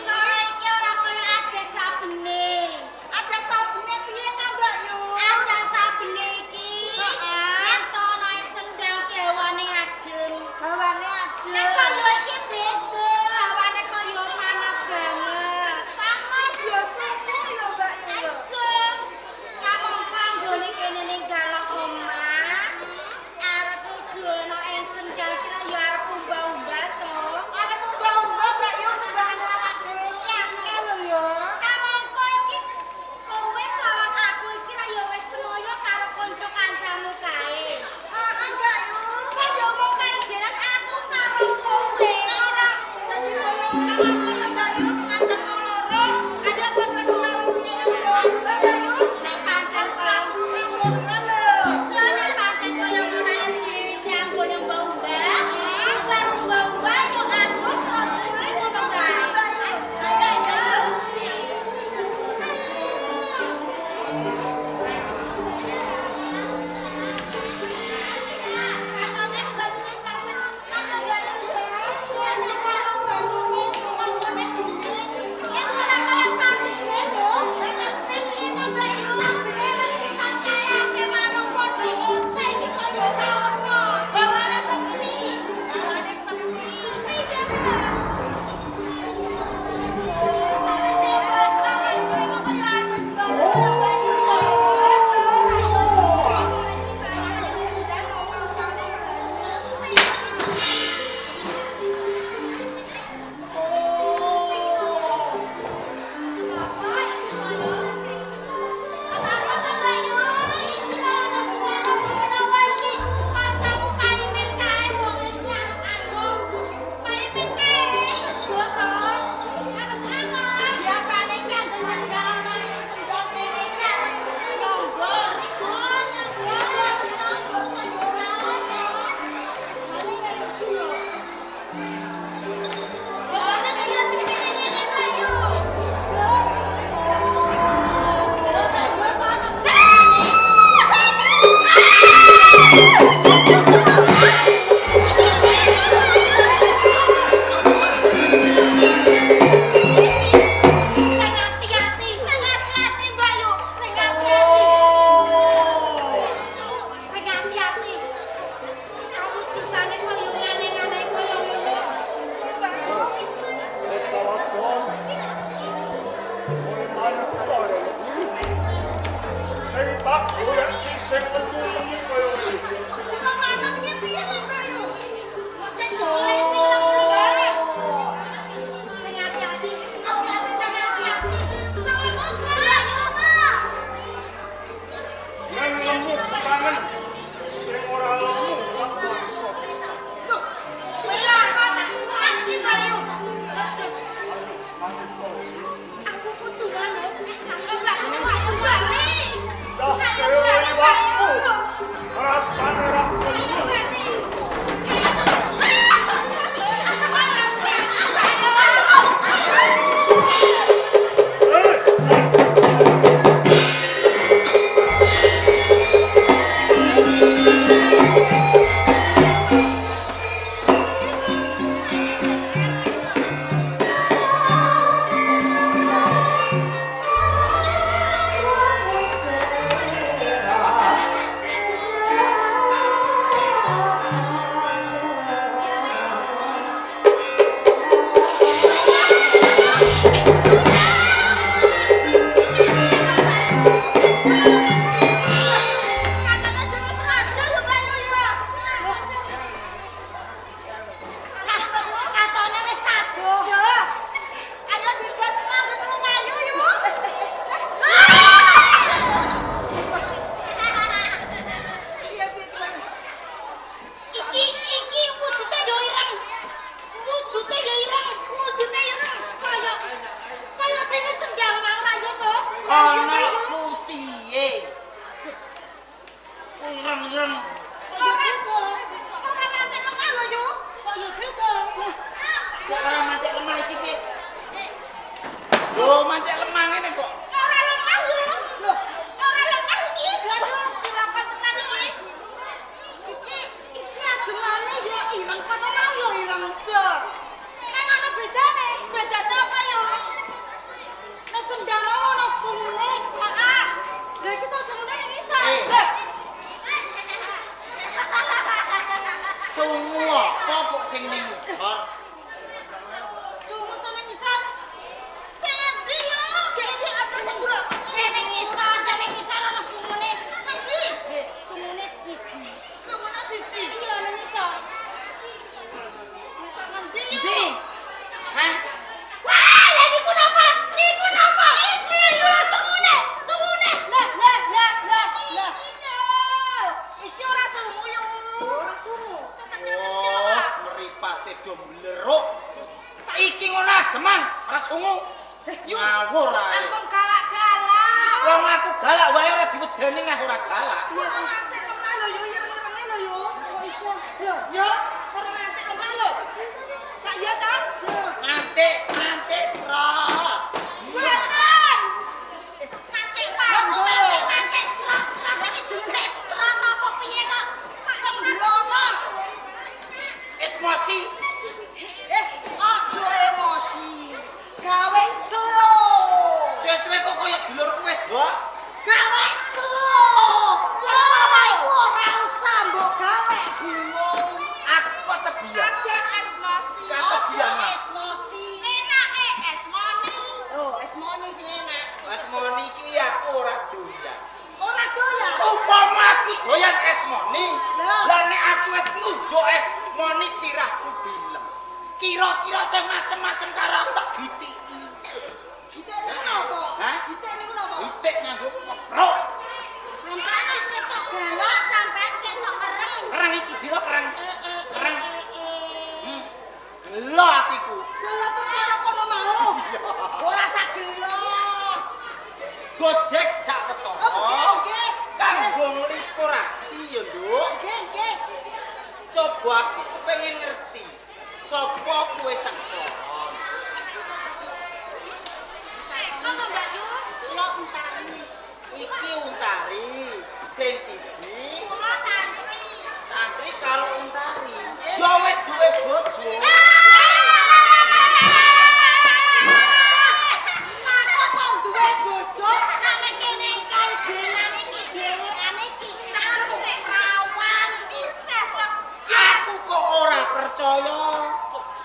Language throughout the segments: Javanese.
Saiki ora kaya adet sabene.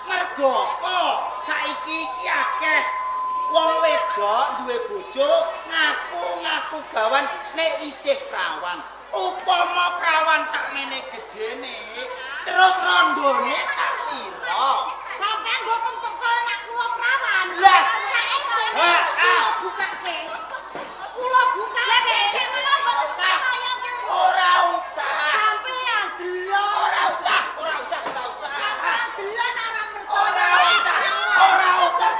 Mergo saiki iki akeh wong wedok wedok duwe bojo ngaku-ngaku gawan nek isih prawan. Upama prawan sakmene gedene, terus rondone sak pira? Sampeyan mboten percaya nek kula prawan. Lah, saiki ha, kula bukake. Kula bukake. Kula mboten percaya ki. Ora usah. Sampeyan delok. Ora usah. Sampeyan delok nek ora percaya. Ora usah.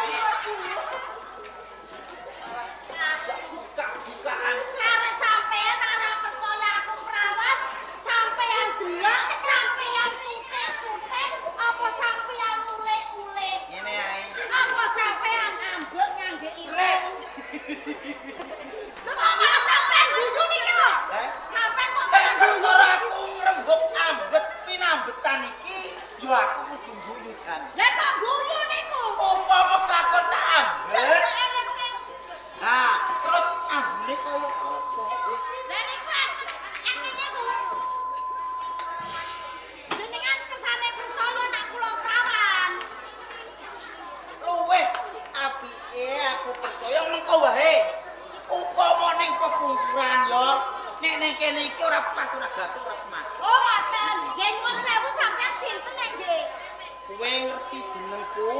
Buka-bukaan. Karena sampeyan ora percaya aku prawan, sampeyan delok, sampeyan cutek-cutek, apa sampeyan ulek-ulek? Ngene ae. Apa sampeyan ambek ngangge ireng? Lho kok malah sampeyan guyu niki lho? Sampeyan kok malah guyu? Perkara aku ngrembug ambet pinambetan iki, yo aku kudu guyu jan. Lah kok guyu niku? Umpama kelakon tak ambet. Sampeyan enek sing Nah, terus ambune kaya apa? Lah niku akeh niku. Jenengan kesane percaya nek kula prawan. Luwih apike aku percaya mengko wae. Upama ning pepungkuran yo, nek ning kene iki ora pas ora gatel ora mati. Oh, ngoten. Nggih nyuwun sewu sampeyan sinten nek nggih? Kowe ngerti jenengku,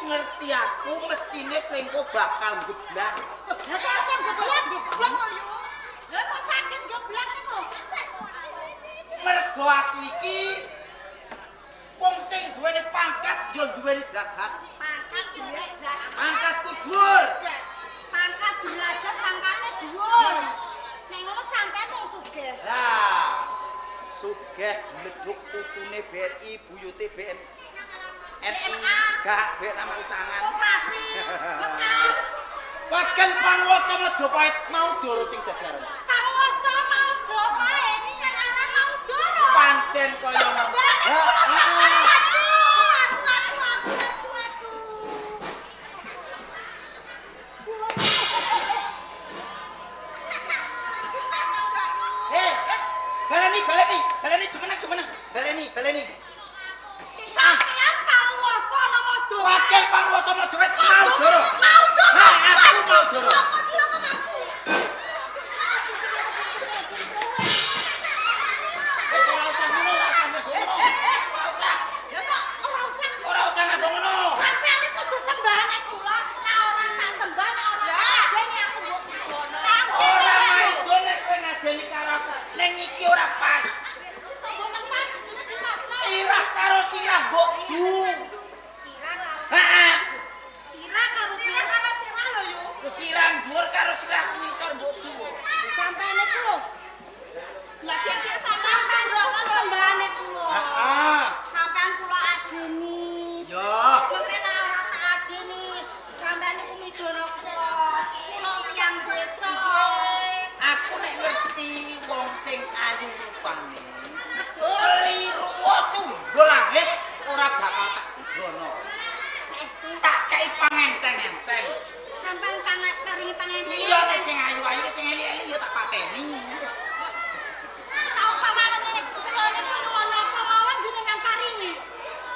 ngerti aku, mestine kowe engko bakal geblak. Lah kok iso geblak kok yo? Lah kok saged geblak niku? Mergo aku iki wong sing duweni pangkat yo duweni derajat. Pangkat derajat. Pangkatku dhuwur. Pangkat derajat pangkate dhuwur. Nek ngono sampeyan wong sugih. Lah, sugih mleduk utune BRI, buyute BNI, gak bek nama utangan. Operasi mekan. Wakil panguwasa Majapahit mau doro sing jajaran. Panguwasa mau Jopae iki kan aran mau doro. Pancen kaya Sembarane kula sampeyan. Baleni jumeneng. Baleni. Sampeyan panguwasa nama Jopae. Wakil panguwasa Majapahit mau doro. Mau doro. Nah, aku mau doro. Apa cilaka aku? Wis ora usah ngono, ora sampe ngono. Ora usah. Ya kok ora usah. Ora usah ngado ngono. Sampeyan iku sesembahane kula, nek ora tak sembah nek ora ngajeni aku mbok pibono. Ora maido nek kowe ngajeni karo aku. Ning iki ora pas. Kok mboten pas kudune dipasno. Sirah karo sirah mbok du. Sirah karo Heeh. sirah lho yo. Sirah dhuwur karo sirah ngisor mbok du. Sampeyan iku lho. Lah iki sampeyan kandhane sembahane kula. Heeh. Sampeyan kula ajeni. Ya. Mengkene ora tak ajeni. Sampeyan iku midono kula. Kula tiyang desa. Aku nek ngerti wong sing ayu rupane. Betul. Keliru sundul langit ora bakal tak pidono. Saestu Tak kei pangenteng-enteng. sampeyan paringi pangaten. Iya nek sing ayu-ayu sing eli-eli ya tak pateni. Saumpamane kula niku nyuwun apa mawon jenengan paringi.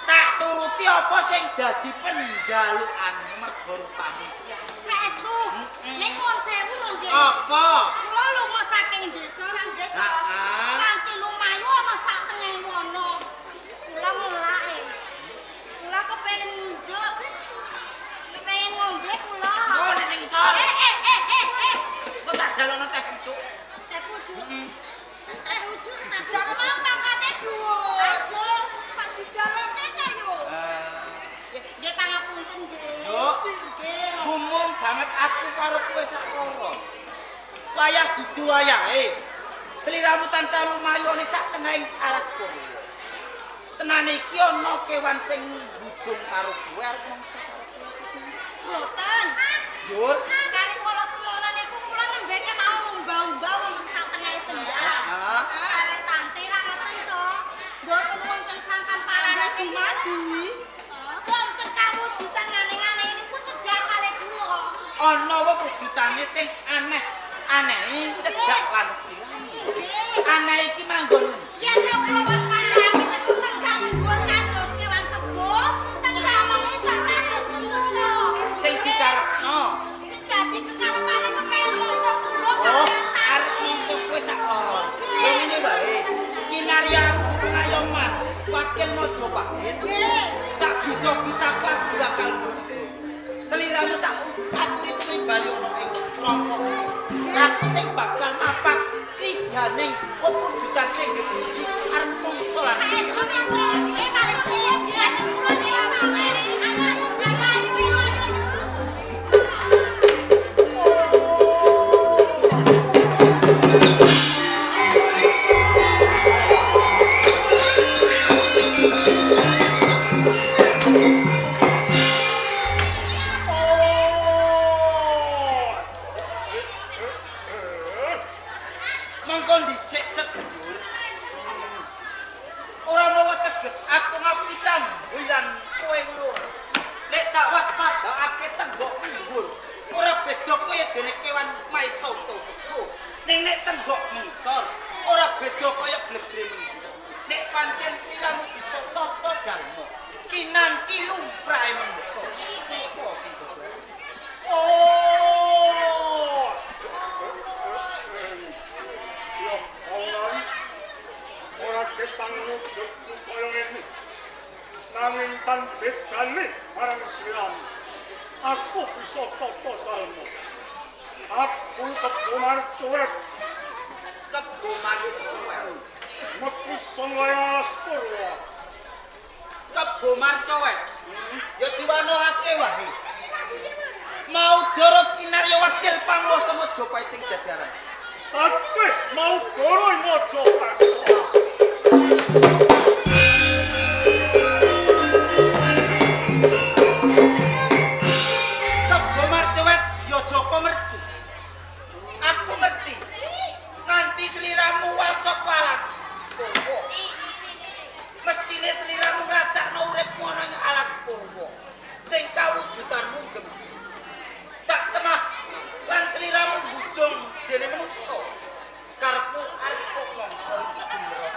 Tak turuti apa sing dadi penjalukanmu mergo rupamu. Saestu. Nek nyuwun sewu lho nggih. Apa? Kula lunga saking desa nang desa. Heeh. Nganti lumayu ana sak tengah wono. Kula mulake. Kula kepengin nunjuk. Kepengin ngombe kula. Oh, nek ning isor. Eh. Kok tak jalono teh pucuk. Teh pucuk. Teh pucuk tak jane mau pangkate dhuwur. Langsung tak dijaloke ta yo. Nggih pangapunten nggih. Yo. Nggih. Gumung banget aku karo kowe saklara. Wayah dudu wayahe. Sliramu tansah lumayu ning sak tengahing alas purwa. Tenane iki ana kewan sing bujung karo kowe arep mangsa karo kowe. Mboten. Jur. Kari kula semono niku kula nembeke mau lumba-lumba wonten sak tengah sendal. Heeh. Kare tanti ra ngoten to. Mboten wonten sangkan parane dumadi. Wonten kawujudan ngene-ngene niku cedhak kalih kula. Ana wujudane sing aneh cedhak lan sliramu. Aneh iki manggon. Yen to kula wong pandangi niku tegang dhuwur kados kewan kebo, tegang wong iso kados manusa. Sing dikarepno. Sing kelompok. Aku sing bakal mapak kridaning wewujudan sing gedhe arep mungsu lan. Mongko dhisik sedulur. Ora mawa teges aku ngapitan wilan kowe ngono. Nek tak waspadakake tenggok dhuwur, ora beda kaya dene kewan maisoto. Ning nek tenggok ngisor, ora beda kaya glegre menungso. Nek pancen siramu bisa tata jalma, kinanti lumrahe menungso. Sapa sing bodoh? Oh! Ora ketang wujud kaya ngene. Nanging tan bedane marang sliramu. Aku bisa tata jalma. Aku kebomar cuwek. Kebomar cuwek. Metu sanga alas purwa. Kebomar cuwek. Ya diwanokake wae. Mau doro kinarya wakil panguwasa Majapahit sing dadaran. Ate mau doro mojo. Kebomar cuwek ya Joko Mercu. Aku ngerti. Nganti sliramu wal saka alas Purwa. Mestine sliramu ngrasakno uripmu ana ing alas Purwa. Sing kawujudanmu gembira. Sak temah lan sliramu bujung dene menungso. Karepmu arep kok mangsa iki bener.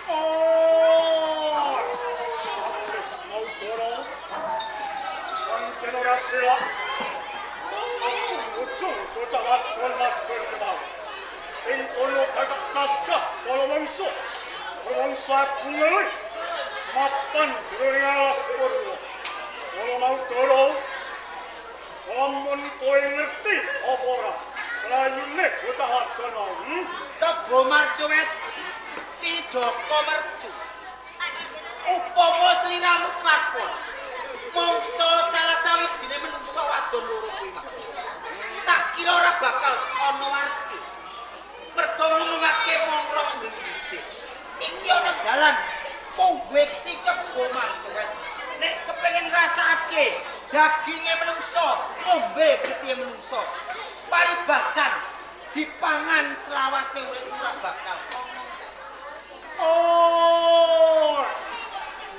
Oh! Mau doro. Pancen ora sila. Aku ujung bocah wadon-wadon kemau. Ing kono kagak nadah kala wangsa. Wangsa aku ngelik. Mapan jroning alas purwa. Kala mau doro. Lamun kowe ngerti apa ora? Layune bocah wadon mau. Kebomar cuwet si Joko Mercu. Upama sliramu klakon mangsa salah sawijine menungsa wadon loro kuwi mah. Tak kira ora bakal ana warti. Mergo ngomongake mongrong ngendi. Iki ana dalan monggo si Kebomar cuwet. Nek kepengin ngrasakake daginge menungsa, ngombe getih menungsa. Paribasan dipangan selawase urip ora bakal ana. Oh!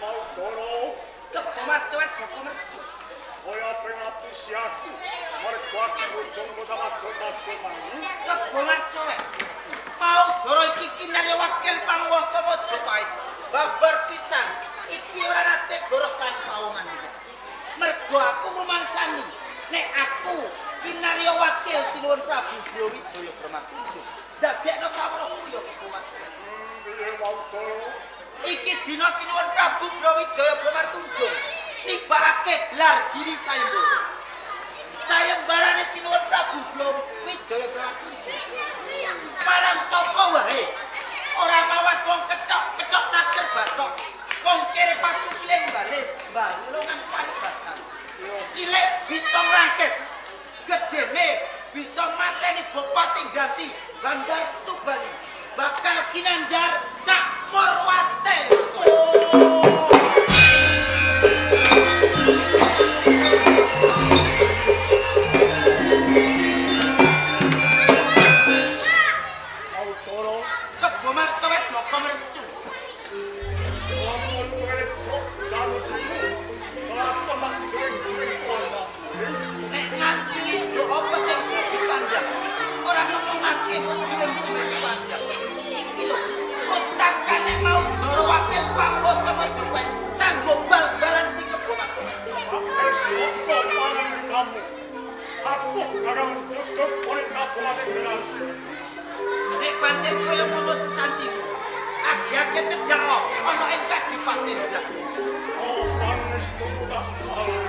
Mau doro. Kebomar cuwet Joko Mercu. Kaya pengapisi aku. Mergo aku ujung bocah wadon-wadon mau. Kebomar cuwet. Mau doro iki kinarya wakil panguwasa Majapahit. Babar pisan iki ora nate goroh kan pawongan iki. Mergo aku rumangsani nek aku kinarya wakil Sinuwun Prabu Brawijaya Brahmatunjung. Dadekno kawruhku ya Kebomar cuwet. Piye mau doro? Iki dina Sinuwun Prabu Brawijaya Brahmatunjung nibakake gelar Giri Sayembara. Sayembarane Sinuwun Prabu Brawijaya Brahmatunjung. Marang sapa wae ora mawas wong kethok-kethok takir bathok. Wong kere pacu kilen balik, balongan paribasan. Cilik bisa ngrangket, gedene bisa mateni Bupati Ganti Bandar Subali. Bakal kinanjar sak Purwate. Mau doro. Kebomar cuwet Joko Mercu. Lamun kowe tok janjimu. Kelakon tak jering-jering kuala. Nek nganti lido apa sing dadi kandhang. Ora ngomongake mung jering-jering kandhang. Iki lho, pustakane mau doro wakil panguwasa Majapahit kanggo bal-balan si Kebomar cuwet. Siapa pangan di kamu? Aku kadang tutup oleh kabupaten Berarti. Nek pancen kaya ngono sesantiku. Agi-agi cedhak ana ing Kadipaten Ndak. Oh, pangestu tak salah.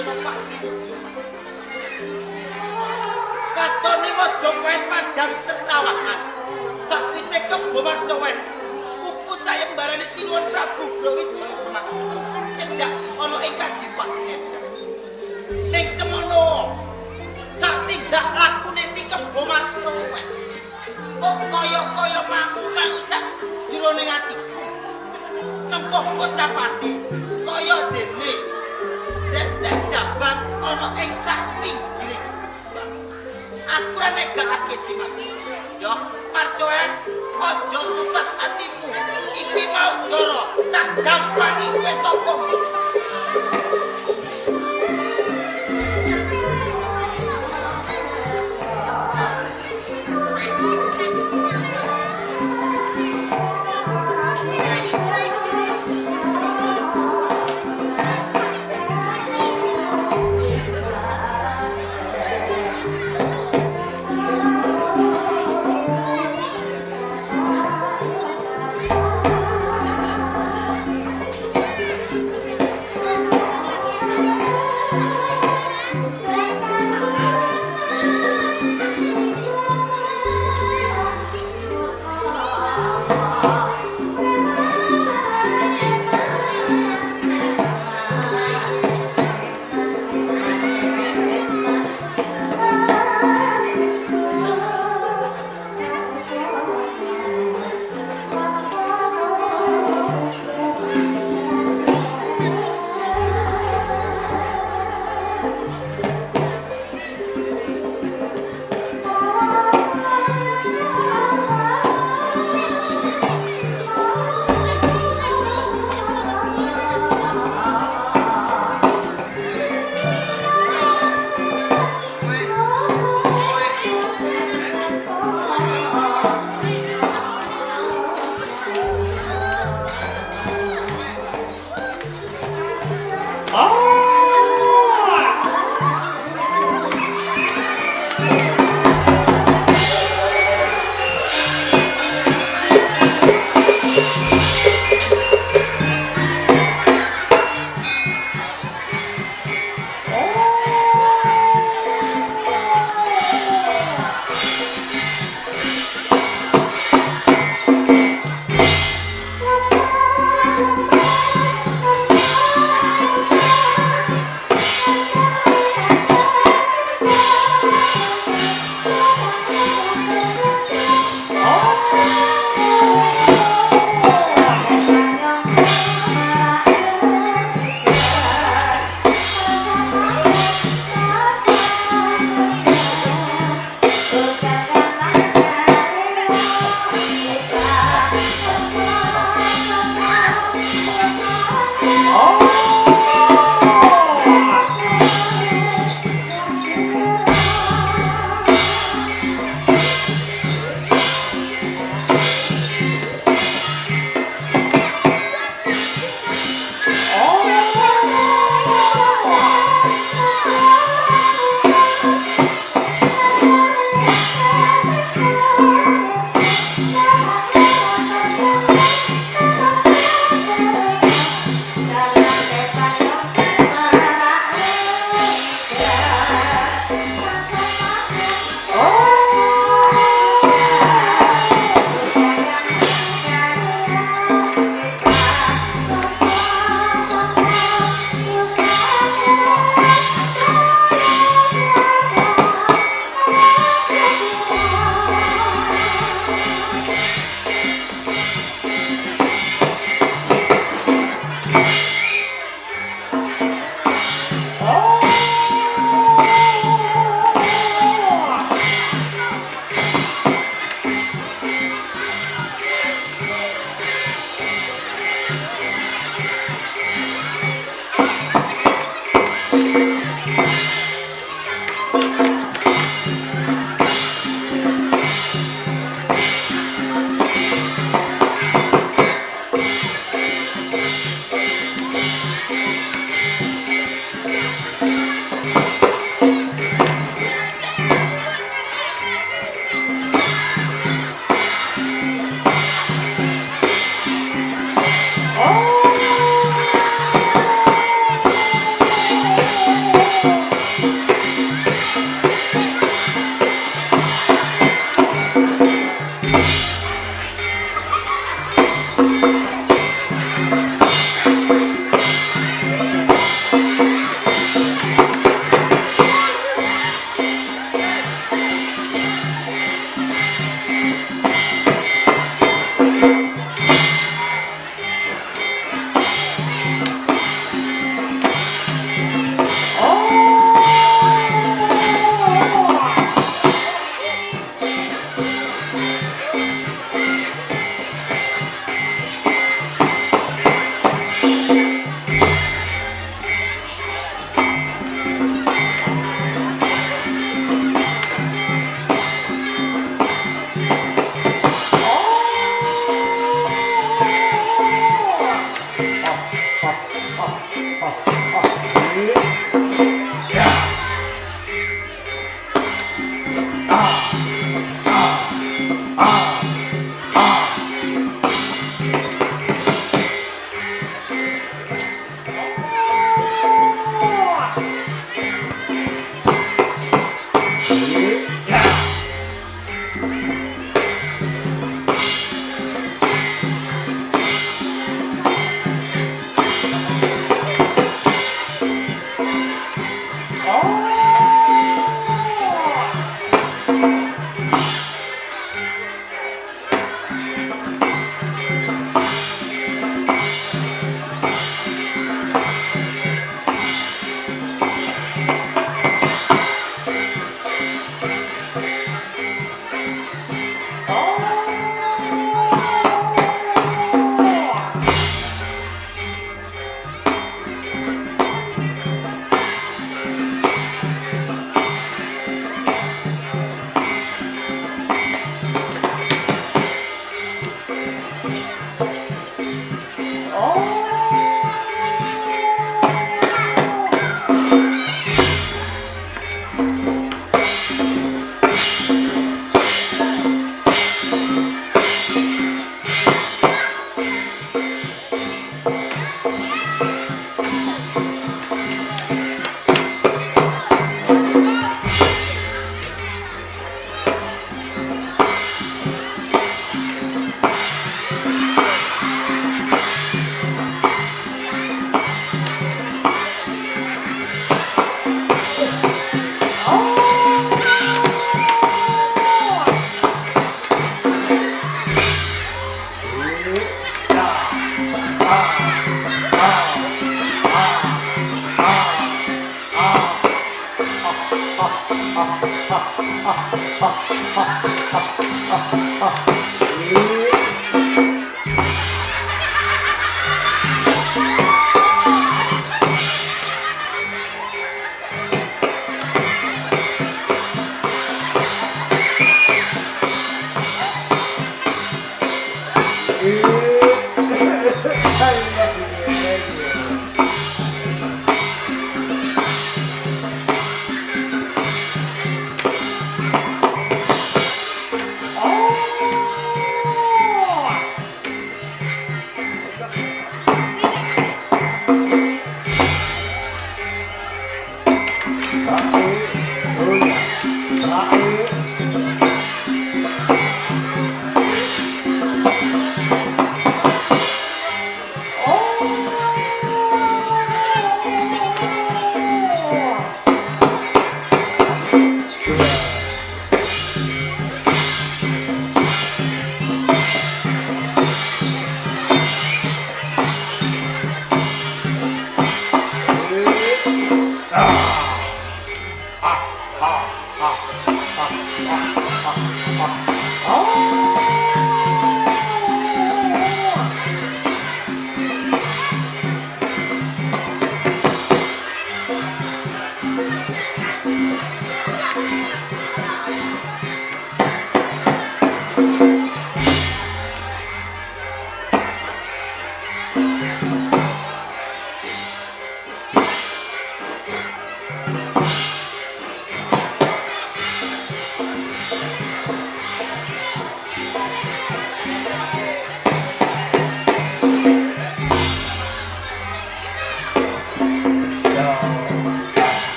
karo Pak Timojo. Katone Mojopahit padhang tertawakan. Sakwise Kebo Marcowet, pupu sayembarane Sinuwun Prabu Brawijaya bermakna cedhak ana ing Kadipaten. Ning semono sak tindak lakune si Kebo Marcowet kok kaya-kaya mangu-mangu sak jroning atiku. Nempuh kocapati kaya dene desek jabang ana ing sak pinggiring. Aku ra negakake simak. Yo, Marcowet, aja susah atimu. Iki mau doro tak jampangi kowe saka.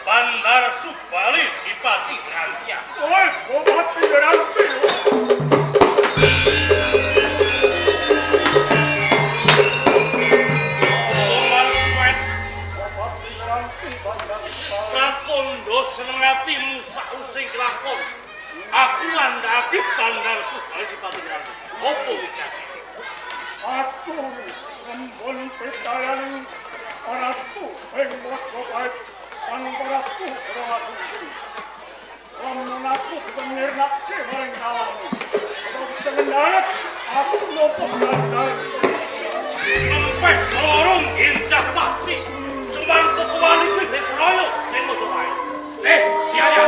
Bandar Subali Dipati Gantian. Oi, Bupati Ganti. Kakondo seneng atimu sausing kelakon. Aku landhati Bandar Subali Dipati Ganti. Opo wicane? Aku membon pitayaning paratu ing Mojopahit sang paratu rawatu. Lamun aku bisa nirnake bareng kawamu. Kalau bisa mendarat, aku nopo Bandar Empek lorong incak pati. Semangko kewani kuwi Desroyo sing Mojopahit. Siaya.